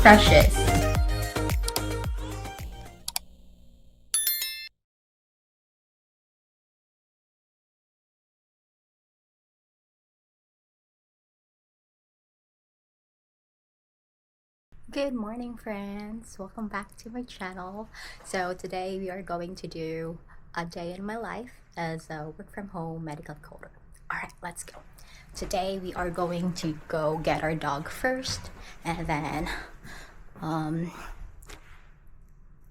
Precious. Good morning, friends. Welcome back to my channel. So today we are going to do a day in my life as a work from home medical coder. All right, let's go. Today we are going to go get our dog first, and then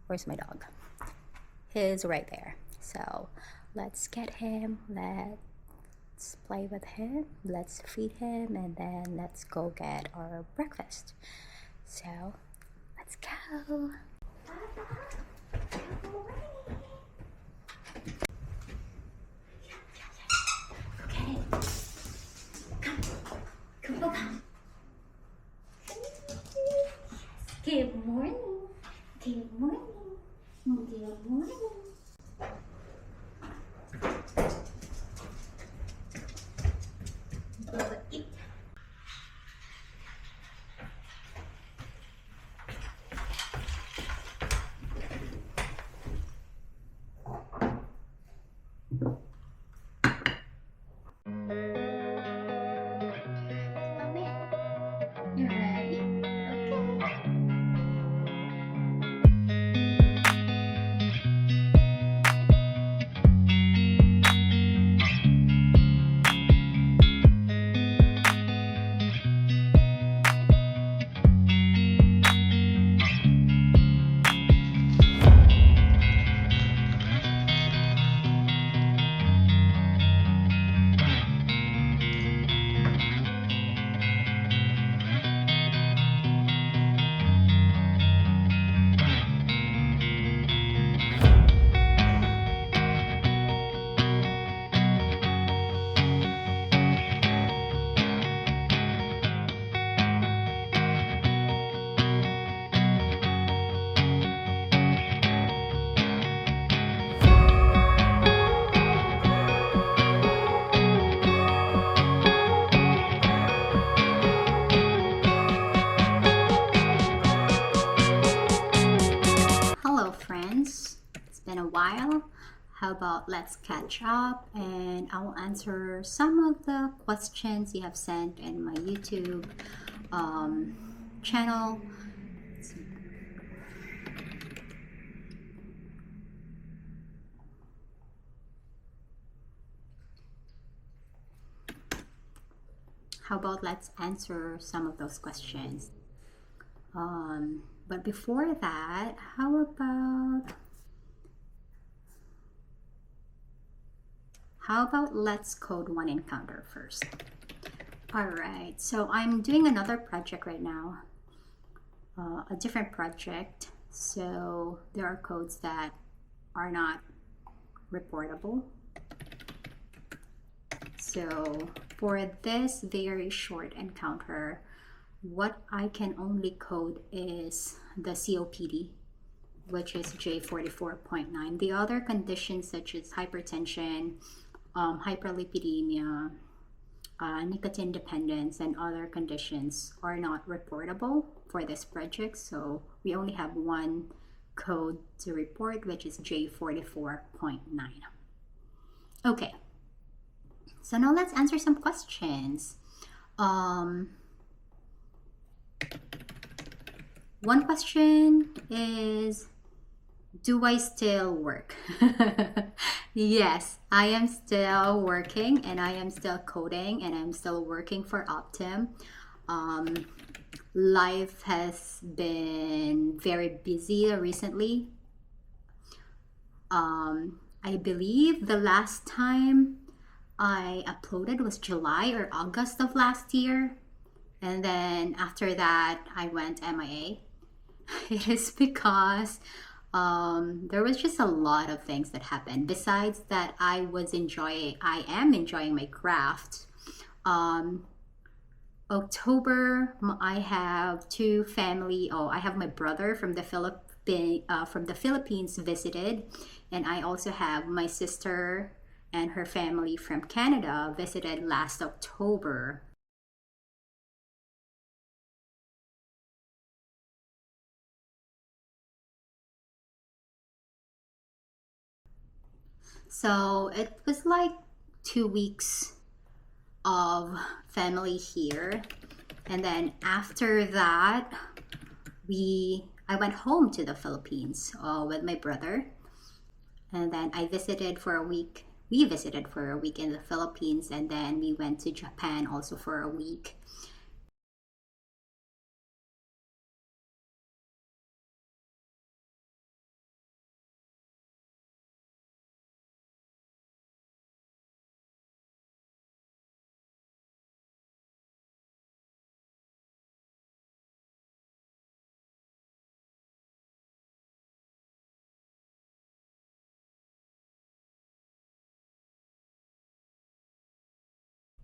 where's my dog? He's right there. So let's get him. Let's play with him. Let's feed him, and then let's go get our breakfast. So let's go. Okay. Come, Papa. Good morning. Good morning. Good morning. Eat. You ready? Okay. Hello, friends. It's been a while. How about let's catch up and I will answer some of the questions you have sent in my YouTube channel. How about let's answer some of those questions? But before that, how about let's code one encounter first. All right, so I'm doing another project right now, a different project. So there are codes that are not reportable. So for this very short encounter, what I can only code is the COPD, which is J44.9. The other conditions such as hypertension, hyperlipidemia, nicotine dependence, and other conditions are not reportable for this project. So we only have one code to report, which is J44.9. Okay. So now let's answer some questions. One question is, do I still work? Yes, I am still working and I am still coding and I'm still working for Optim. Life has been very busy recently. I believe the last time I uploaded was July or August of last year. And then after that, I went MIA. It is because there was just a lot of things that happened. Besides that, I am enjoying my craft. October, I have I have my brother from the Philippines visited, and I also have my sister and her family from Canada visited last October. So it was like 2 weeks of family here. And then after that, I went home to the Philippines with my brother. And then I visited for a week. We visited for a week in the Philippines, and then we went to Japan also for a week.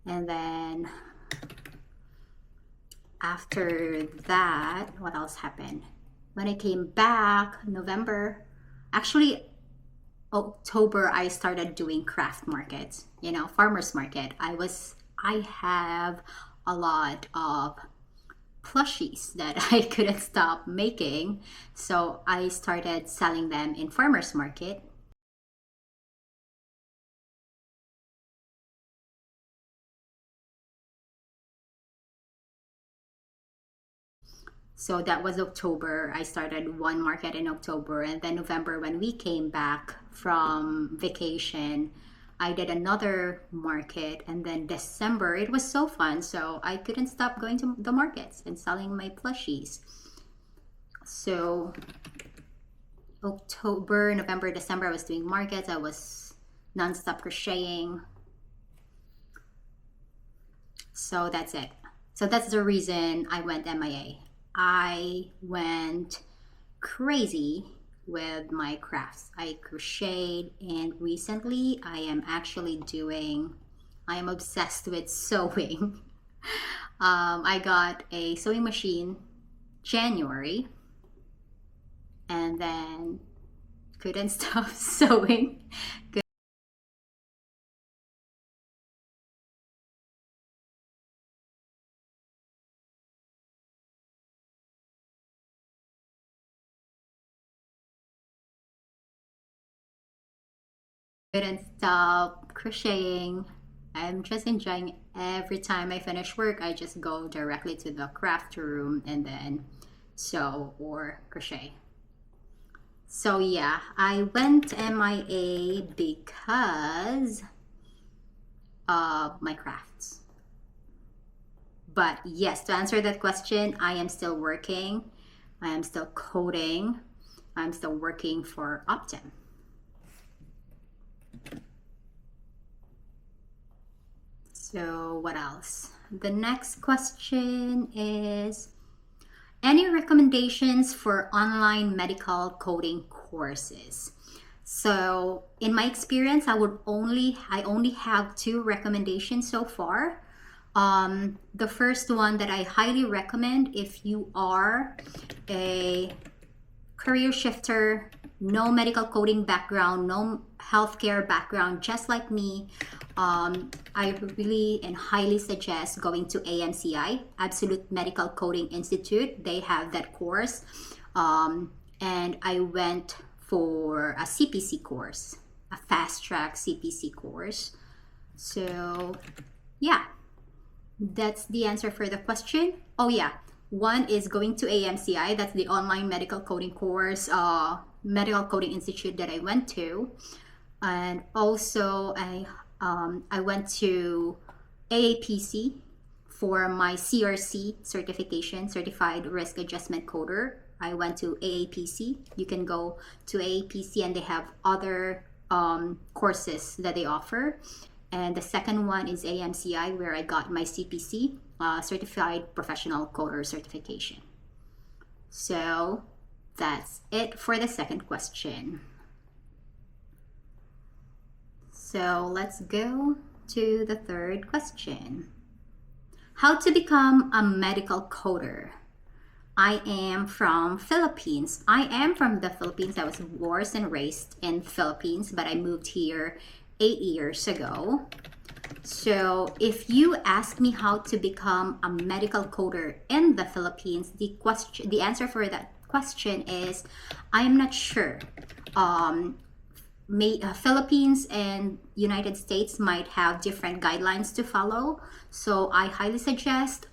And then after that, what else happened? When I came back, November, actually October, I started doing craft markets, farmers market. I have a lot of plushies that I couldn't stop making. So I started selling them in farmers market. So that was October. I started one market in October, and then November, when we came back from vacation, I did another market, and then December, it was so fun. So I couldn't stop going to the markets and selling my plushies. So October, November, December, I was doing markets. I was nonstop crocheting. So that's it. So that's the reason I went MIA. I went crazy with my crafts. I crocheted, and recently I am obsessed with sewing. I got a sewing machine January, and then couldn't stop sewing. Couldn't stop crocheting. I'm just enjoying every time I finish work. I just go directly to the craft room and then sew or crochet. So yeah, I went MIA because of my crafts. But yes, to answer that question, I am still working. I am still coding. I'm still working for Optim. So what else? The next question is, any recommendations for online medical coding courses? So in my experience, I only have two recommendations so far. The first one that I highly recommend, if you are a career shifter, no medical coding background, no healthcare background, just like me, I really and highly suggest going to AMCI, Absolute Medical Coding Institute. They have that course. And I went for a CPC course, a fast track CPC course. So yeah, that's the answer for the question. Oh yeah, one is going to AMCI. That's the online medical coding course, medical coding institute that I went to. And also I went to AAPC for my CRC certification, Certified Risk Adjustment Coder. I went to AAPC. You can go to AAPC, and they have other courses that they offer. And the second one is AMCI, where I got my CPC, Certified Professional Coder certification. So that's it for the second question. So let's go to the third question. How to become a medical coder? I am from Philippines. I am from the Philippines. I was born and raised in Philippines, but I moved here 8 years ago. So if you ask me how to become a medical coder in the Philippines, the answer for that question is I am not sure. Philippines and United States might have different guidelines to follow. So I highly suggest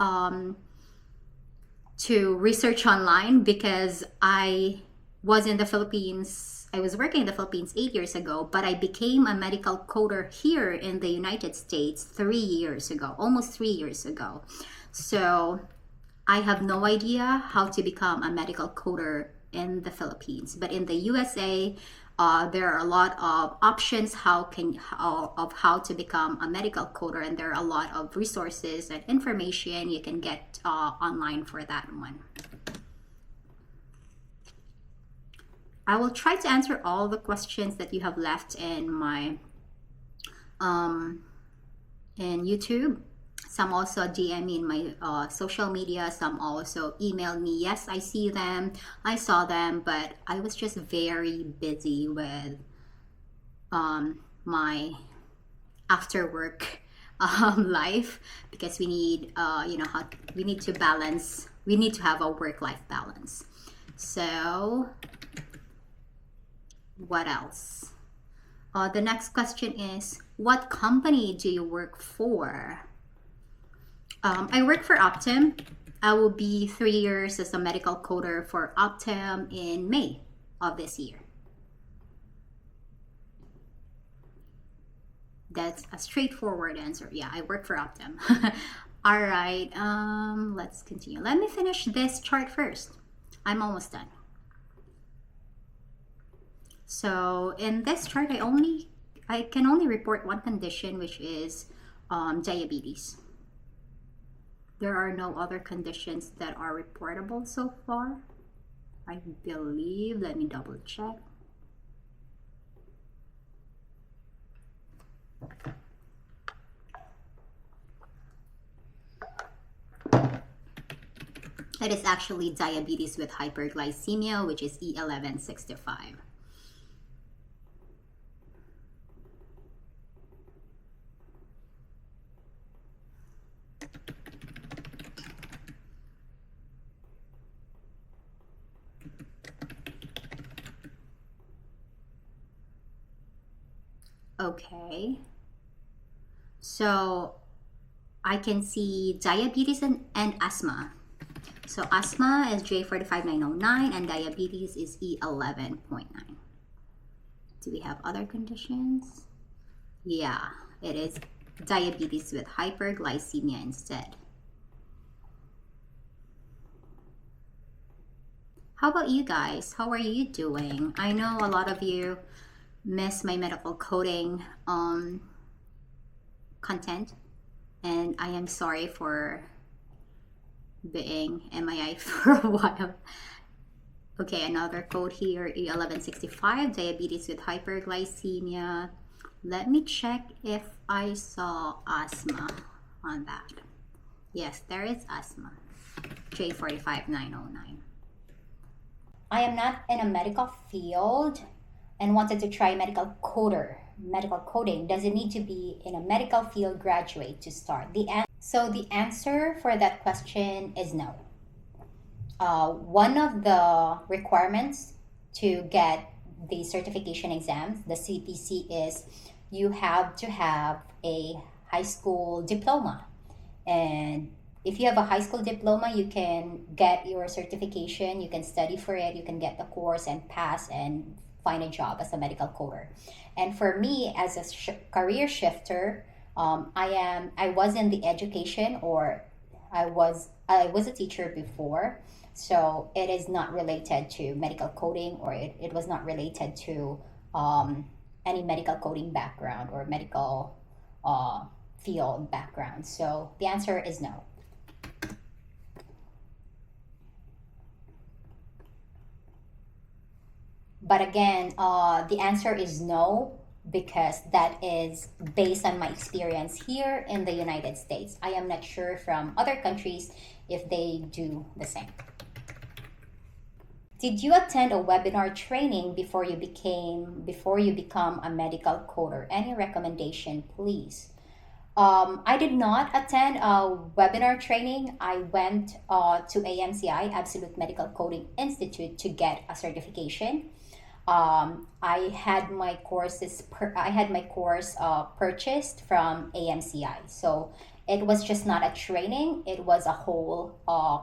to research online, because I was in the Philippines. I was working in the Philippines 8 years ago, but I became a medical coder here in the United States 3 years ago, almost 3 years ago. So I have no idea how to become a medical coder in the Philippines, but in the USA, there are a lot of options of how to become a medical coder, and there are a lot of resources and information you can get online for that one. I will try to answer all the questions that you have left in my in YouTube. Some also DM me in my social media. Some also emailed me. Yes, I see them. I saw them, but I was just very busy with my after work life, because we need we need to balance. We need to have a work-life balance. So what else? The next question is, what company do you work for? I work for Optum. I will be 3 years as a medical coder for Optum in May of this year. That's a straightforward answer. Yeah, I work for Optum. All right, let's continue. Let me finish this chart first. I'm almost done. So in this chart, I can only report one condition, which is diabetes. There are no other conditions that are reportable so far, I believe. Let me double check. It is actually diabetes with hyperglycemia, which is E1165. Okay, so I can see diabetes and asthma. So asthma is J45909 and diabetes is E11.9. Do we have other conditions? Yeah, it is diabetes with hyperglycemia instead. How about you guys? How are you doing? I know a lot of you miss my medical coding content, and I am sorry for being MIA for a while. Okay, another code here, E1165, diabetes with hyperglycemia. Let me check if I saw asthma on that. Yes, there is asthma, J45909. I am not in a medical field and wanted to try medical coding. Does it need to be in a medical field graduate to start? So the answer for that question is no. One of the requirements to get the certification exams, the CPC, is you have to have a high school diploma. And if you have a high school diploma, you can get your certification, you can study for it, you can get the course and pass and find a job as a medical coder. And for me, as a career shifter, I was in the education, or I was a teacher before, so it is not related to medical coding, or it was not related to any medical coding background or medical field background. So the answer is no. But again, the answer is no, because that is based on my experience here in the United States. I am not sure from other countries if they do the same. Did you attend a webinar training before you become a medical coder? Any recommendation, please? I did not attend a webinar training. I went to AMCI, Absolute Medical Coding Institute, to get a certification. I had my I had my course purchased from AMCI. So it was just not a training; it was a whole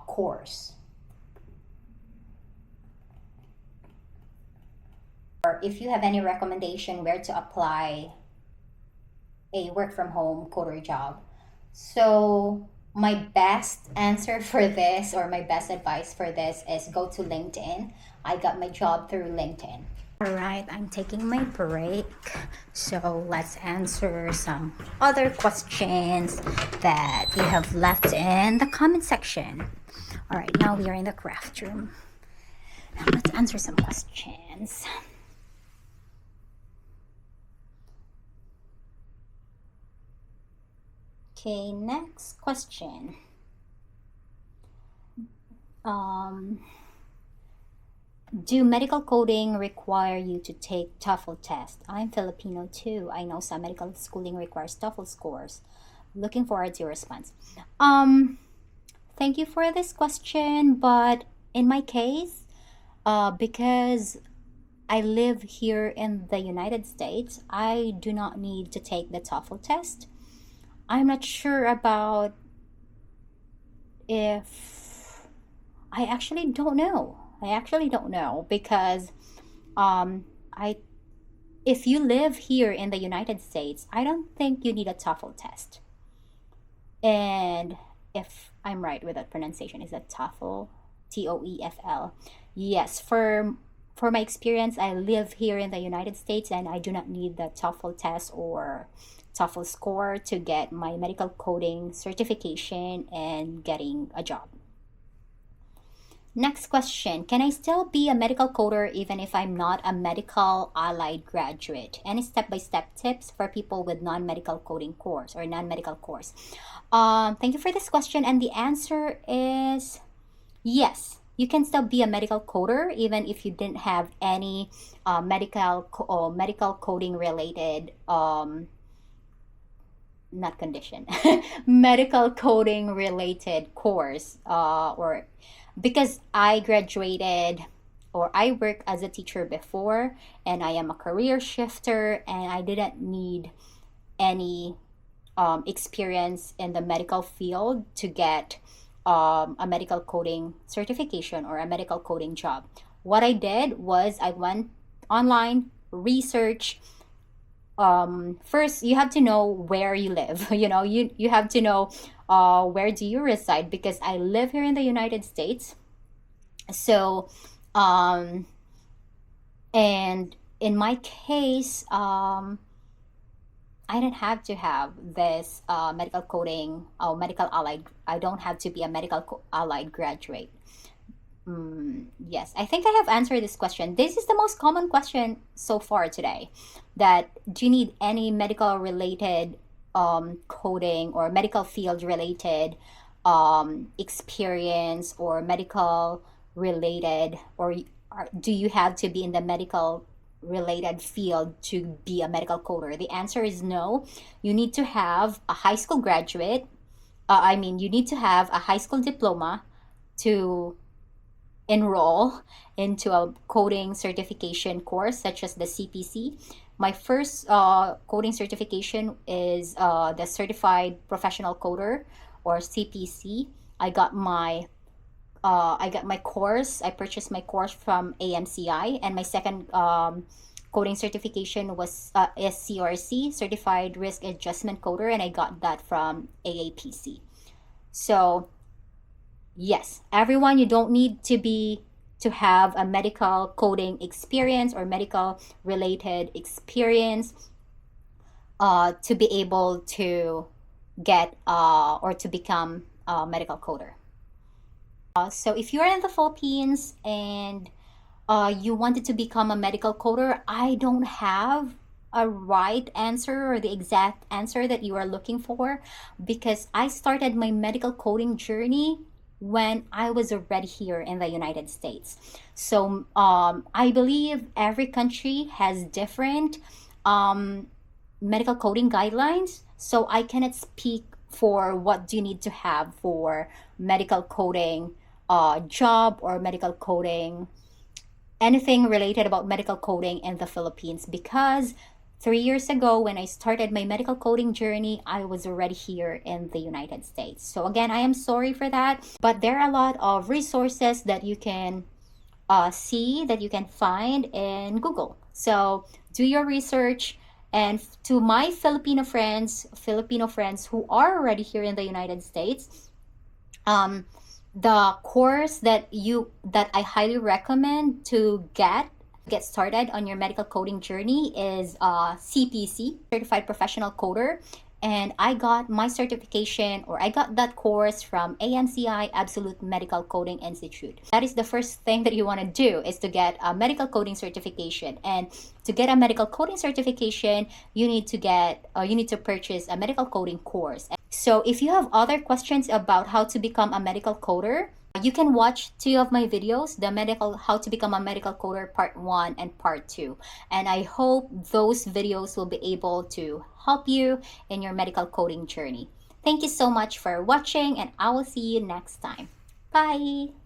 course. Or if you have any recommendation where to apply a work from home coder job. So my best answer for this, or my best advice for this, is go to LinkedIn. I got my job through LinkedIn. All right, I'm taking my break. So let's answer some other questions that you have left in the comment section. All right, now we are in the craft room. Now let's answer some questions. Okay, next question. Do medical coding require you to take TOEFL test? I'm Filipino too. I know some medical schooling requires TOEFL scores. Looking forward to your response. Thank you for this question, but in my case, because I live here in the United States, I do not need to take the TOEFL test. I'm not sure about if I actually don't know. I actually don't know because I if you live here in the United States, I don't think you need a TOEFL test. And if I'm right with that pronunciation, is that TOEFL? TOEFL. Yes, for my experience, I live here in the United States and I do not need the TOEFL test or TOEFL score to get my medical coding certification and getting a job. Next question. Can I still be a medical coder even if I'm not a medical allied graduate? Any step-by-step tips for people with non-medical coding course or non-medical course? Thank you for this question. And the answer is yes. You can still be a medical coder even if you didn't have any medical coding related not condition medical coding related course or because I graduated or I worked as a teacher before and I am a career shifter and I didn't need any experience in the medical field to get a medical coding certification or a medical coding job. What I did was I went online, research. First you have to know where you live. You have to know where do you reside, because I live here in the United States. So and in my case, I don't have to have this medical coding or medical allied. I don't have to be a allied graduate. Yes, I think I have answered this question. This is the most common question so far today. That do you need any medical related coding or medical field related experience or medical related, or do you have to be in the medical related field to be a medical coder? The answer is no. You need to have a high school graduate. You need to have a high school diploma to enroll into a coding certification course such as the CPC. My first coding certification is the Certified Professional Coder, or CPC. I got my course. I purchased my course from AMCI, and my second coding certification was SCRC, Certified Risk Adjustment Coder, and I got that from AAPC. So yes, everyone, you don't need to have a medical coding experience or medical related experience to be able to get or to become a medical coder. So if you're in the Philippines and you wanted to become a medical coder, I don't have a right answer or the exact answer that you are looking for, because I started my medical coding journey when I was already here in the United States. So I believe every country has different medical coding guidelines. So I cannot speak for what do you need to have for medical coding job or medical coding anything related about medical coding in the Philippines, because 3 years ago when I started my medical coding journey, I was already here in the United States. So again, I am sorry for that, but there are a lot of resources that you can see, that you can find in Google. So do your research. And to my Filipino friends who are already here in the United States, the course that I highly recommend to get started on your medical coding journey is CPC, Certified Professional Coder. And I got my certification, or I got that course from AMCI, Absolute Medical Coding Institute. That is the first thing that you want to do, is to get a medical coding certification. And to get a medical coding certification, you need to purchase a medical coding course. So if you have other questions about how to become a medical coder, you can watch 2 of my videos, how to become a medical coder part 1 and part 2. And I hope those videos will be able to help you in your medical coding journey. Thank you so much for watching, and I will see you next time. Bye!